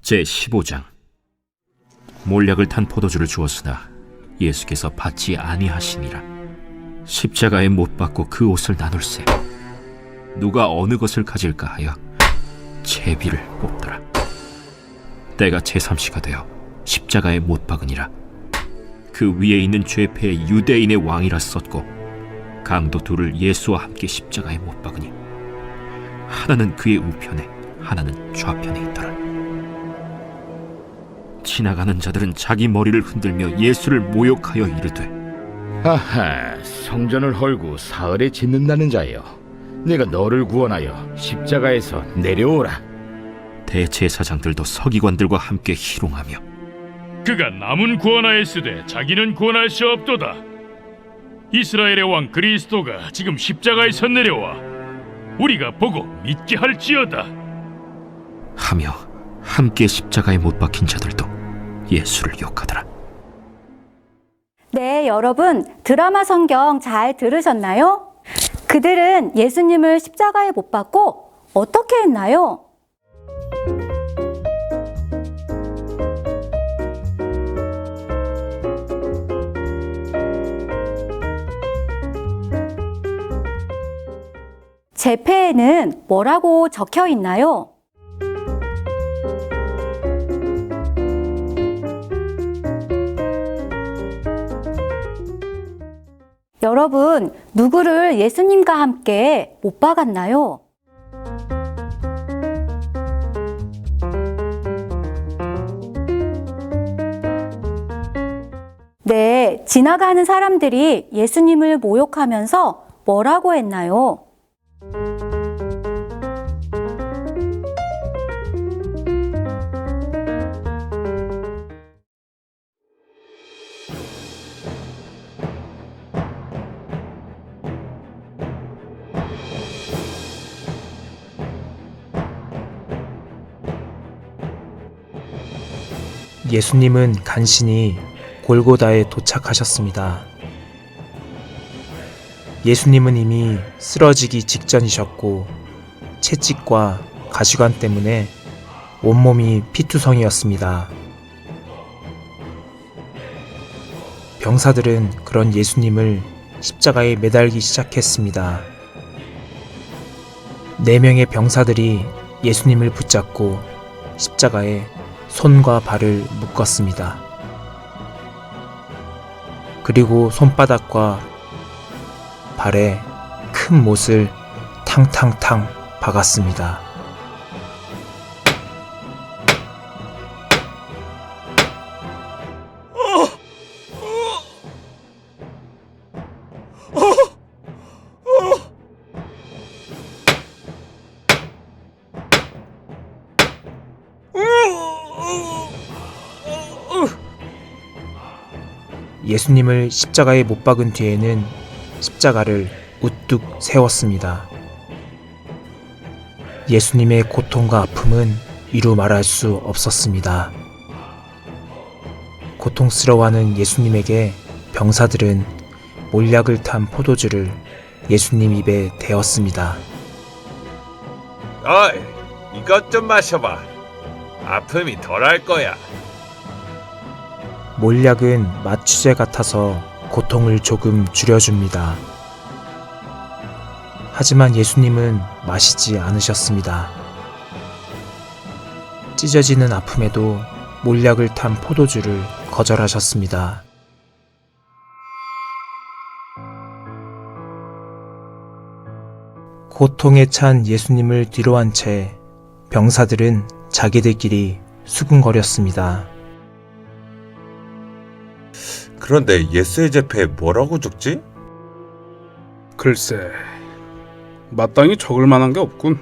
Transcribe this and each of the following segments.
제15장. 몰약을 탄 포도주를 주었으나 예수께서 받지 아니하시니라. 십자가에 못 박고 그 옷을 나눌세 누가 어느 것을 가질까 하여 제비를 뽑더라. 때가 제3시가 되어 십자가에 못 박으니라. 그 위에 있는 죄패의 유대인의 왕이라 썼고 강도 둘을 예수와 함께 십자가에 못 박으니 하나는 그의 우편에 하나는 좌편에 있더라. 지나가는 자들은 자기 머리를 흔들며 예수를 모욕하여 이르되, 아하, 성전을 헐고 사흘에 짓는다는 자여, 내가 너를 구원하여 십자가에서 내려오라. 대제사장들도 서기관들과 함께 희롱하며, 그가 남은 구원하였으되 자기는 구원할 수 없도다. 이스라엘의 왕 그리스도가 지금 십자가에서 내려와 우리가 보고 믿게 할지어다 하며 함께 십자가에 못 박힌 자들도 예수를 욕하더라. 네, 여러분 드라마 성경 잘 들으셨나요? 그들은 예수님을 십자가에 못 박고 어떻게 했나요? 제패에는 뭐라고 적혀 있나요? 여러분, 누구를 예수님과 함께 못 박았나요? 네, 지나가는 사람들이 예수님을 모욕하면서 뭐라고 했나요? 예수님은 간신히 골고다에 도착하셨습니다. 예수님은 이미 쓰러지기 직전이셨고 채찍과 가시관 때문에 온몸이 피투성이었습니다. 병사들은 그런 예수님을 십자가에 매달기 시작했습니다. 4명의 병사들이 예수님을 붙잡고 십자가에 손과 발을 묶었습니다. 그리고 손바닥과 발에 큰 못을 탕탕탕 박았습니다. 예수님을 십자가에 못 박은 뒤에는 십자가를 우뚝 세웠습니다. 예수님의 고통과 아픔은 이루 말할 수 없었습니다. 고통스러워하는 예수님에게 병사들은 몰약을 탄 포도주를 예수님 입에 대었습니다. 어이, 이것 좀 마셔봐. 아픔이 덜할 거야. 몰약은 마취제 같아서 고통을 조금 줄여줍니다. 하지만 예수님은 마시지 않으셨습니다. 찢어지는 아픔에도 몰약을 탄 포도주를 거절하셨습니다. 고통에 찬 예수님을 뒤로한 채 병사들은 자기들끼리 수군거렸습니다. 그런데 예수의 제패에 뭐라고 적지? 글쎄, 마땅히 적을 만한 게 없군.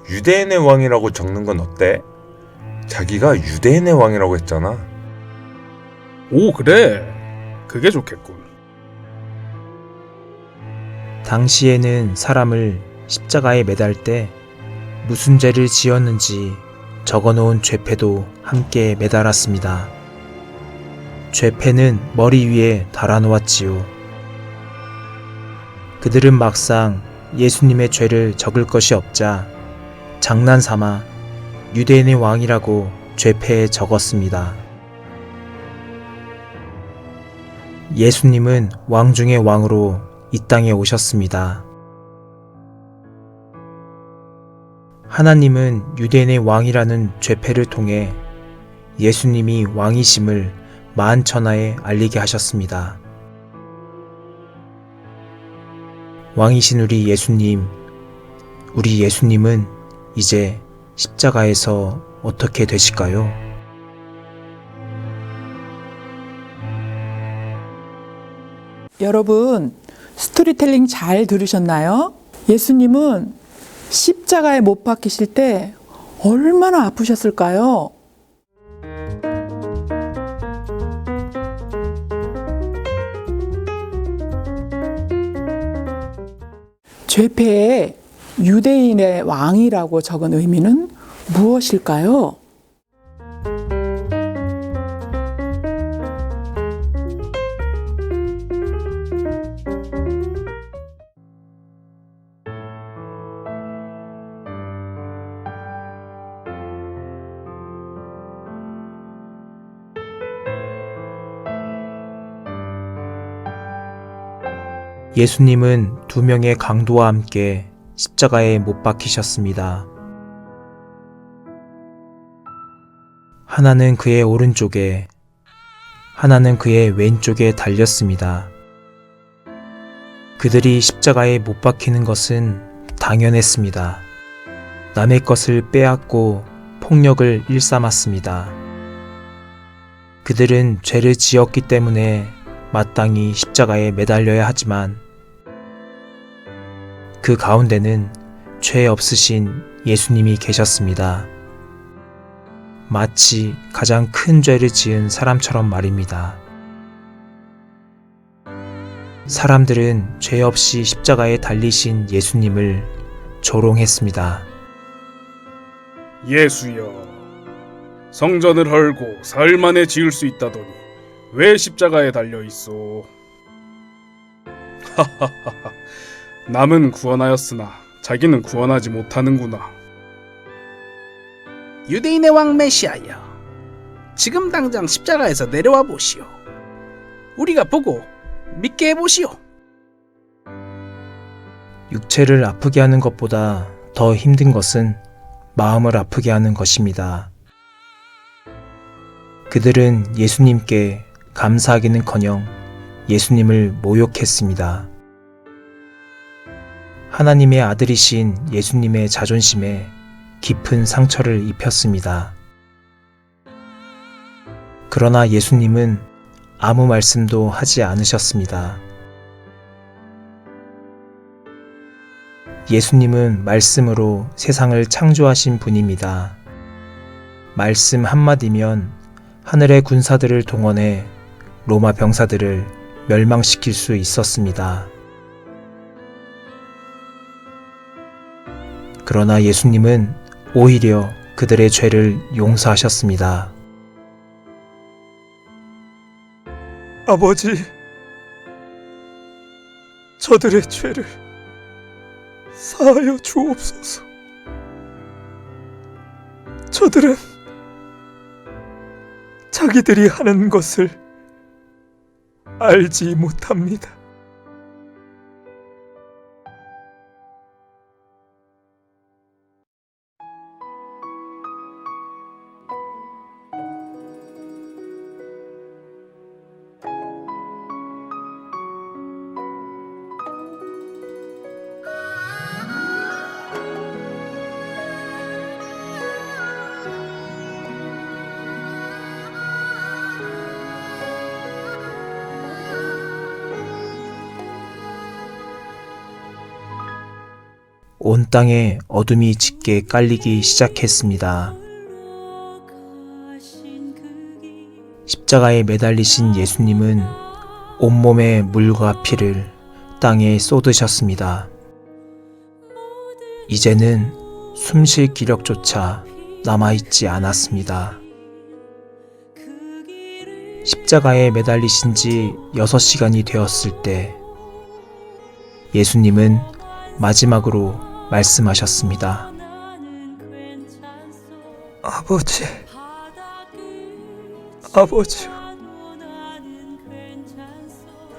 유대인의 왕이라고 적는 건 어때? 자기가 유대인의 왕이라고 했잖아. 오, 그래. 그게 좋겠군. 당시에는 사람을 십자가에 매달 때 무슨 죄를 지었는지 적어놓은 죄패도 함께 매달았습니다. 죄패는 머리 위에 달아놓았지요. 그들은 막상 예수님의 죄를 적을 것이 없자 장난삼아 유대인의 왕이라고 죄패에 적었습니다. 예수님은 왕 중의 왕으로 이 땅에 오셨습니다. 하나님은 유대인의 왕이라는 죄패를 통해 예수님이 왕이심을 만천하에 알리게 하셨습니다. 왕이신 우리 예수님은 이제 십자가에서 어떻게 되실까요? 여러분, 스토리텔링 잘 들으셨나요? 예수님은 십자가에 못 박히실 때 얼마나 아프셨을까요? 죄패에 유대인의 왕이라고 적은 의미는 무엇일까요? 예수님은 두 명의 강도와 함께 십자가에 못 박히셨습니다. 하나는 그의 오른쪽에, 하나는 그의 왼쪽에 달렸습니다. 그들이 십자가에 못 박히는 것은 당연했습니다. 남의 것을 빼앗고 폭력을 일삼았습니다. 그들은 죄를 지었기 때문에 마땅히 십자가에 매달려야 하지만 그 가운데는 죄 없으신 예수님이 계셨습니다. 마치 가장 큰 죄를 지은 사람처럼 말입니다. 사람들은 죄 없이 십자가에 달리신 예수님을 조롱했습니다. 예수여, 성전을 헐고 사흘 만에 지을 수 있다더니 왜 십자가에 달려 있소? 하하하하. 남은 구원하였으나 자기는 구원하지 못하는구나. 유대인의 왕 메시아여, 지금 당장 십자가에서 내려와 보시오. 우리가 보고 믿게 해보시오. 육체를 아프게 하는 것보다 더 힘든 것은 마음을 아프게 하는 것입니다. 그들은 예수님께 감사하기는커녕 예수님을 모욕했습니다. 하나님의 아들이신 예수님의 자존심에 깊은 상처를 입혔습니다. 그러나 예수님은 아무 말씀도 하지 않으셨습니다. 예수님은 말씀으로 세상을 창조하신 분입니다. 말씀 한마디면 하늘의 군사들을 동원해 로마 병사들을 멸망시킬 수 있었습니다. 그러나 예수님은 오히려 그들의 죄를 용서하셨습니다. 아버지, 저들의 죄를 사하여 주옵소서. 저들은 자기들이 하는 것을 알지 못합니다. 온 땅에 어둠이 짙게 깔리기 시작했습니다. 십자가에 매달리신 예수님은 온몸의 물과 피를 땅에 쏟으셨습니다. 이제는 숨쉴 기력조차 남아있지 않았습니다. 십자가에 매달리신 지 6시간이 되었을 때 예수님은 마지막으로 말씀하셨습니다. 아버지, 아버지,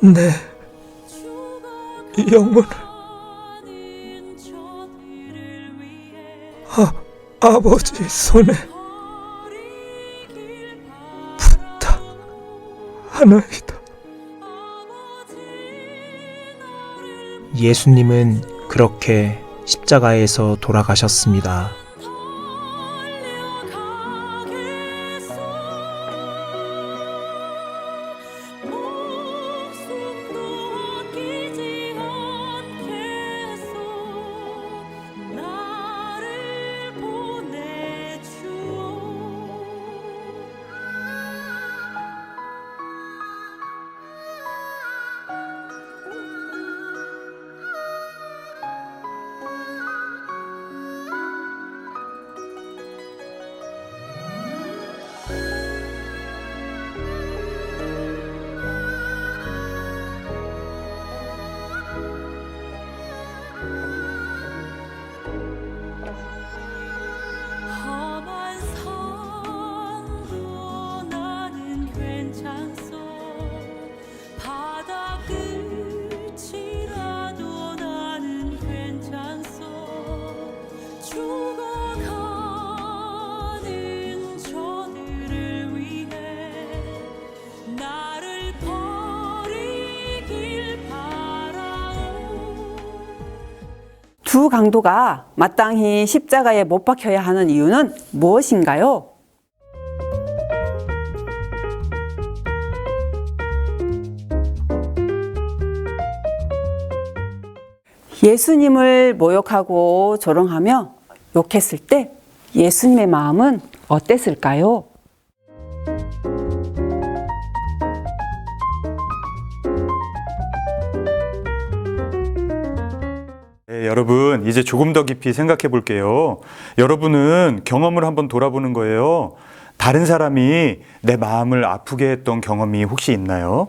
내 영혼을 아버지 손에 부탁하나이다. 예수님은 그렇게 십자가에서 돌아가셨습니다. 두 강도가 마땅히 십자가에 못 박혀야 하는 이유는 무엇인가요? 예수님을 모욕하고 조롱하며 욕했을 때 예수님의 마음은 어땠을까요? 네, 여러분 이제 조금 더 깊이 생각해 볼게요. 여러분은 경험을 한번 돌아보는 거예요. 다른 사람이 내 마음을 아프게 했던 경험이 혹시 있나요?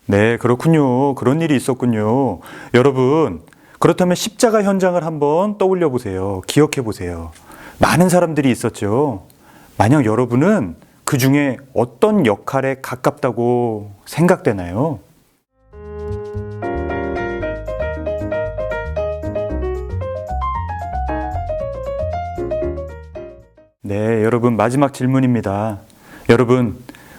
네, 그렇군요. 그런 일이 있었군요. 여러분, 그렇다면 십자가 현장을 한번 떠올려 보세요. 기억해 보세요. 많은 사람들이 있었죠. 만약 여러분은 그 중에 어떤 역할에 가깝다고 생각되나요? 네, 여러분 마지막 질문입니다. 여러분,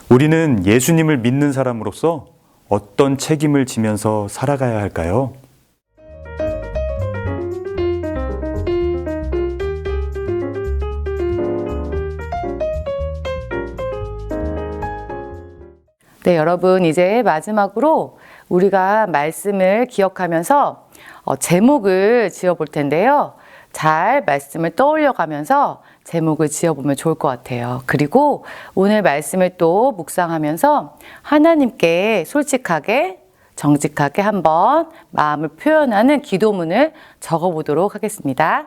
우리는 예수님을 믿는 사람으로서 어떤 책임을 지면서 살아가야 할까요? 네, 여러분 이제 마지막으로 우리가 말씀을 기억하면서 제목을 지어볼 텐데요. 잘 말씀을 떠올려 가면서 제목을 지어보면 좋을 것 같아요. 그리고 오늘 말씀을 또 묵상하면서 하나님께 솔직하게 정직하게 한번 마음을 표현하는 기도문을 적어보도록 하겠습니다.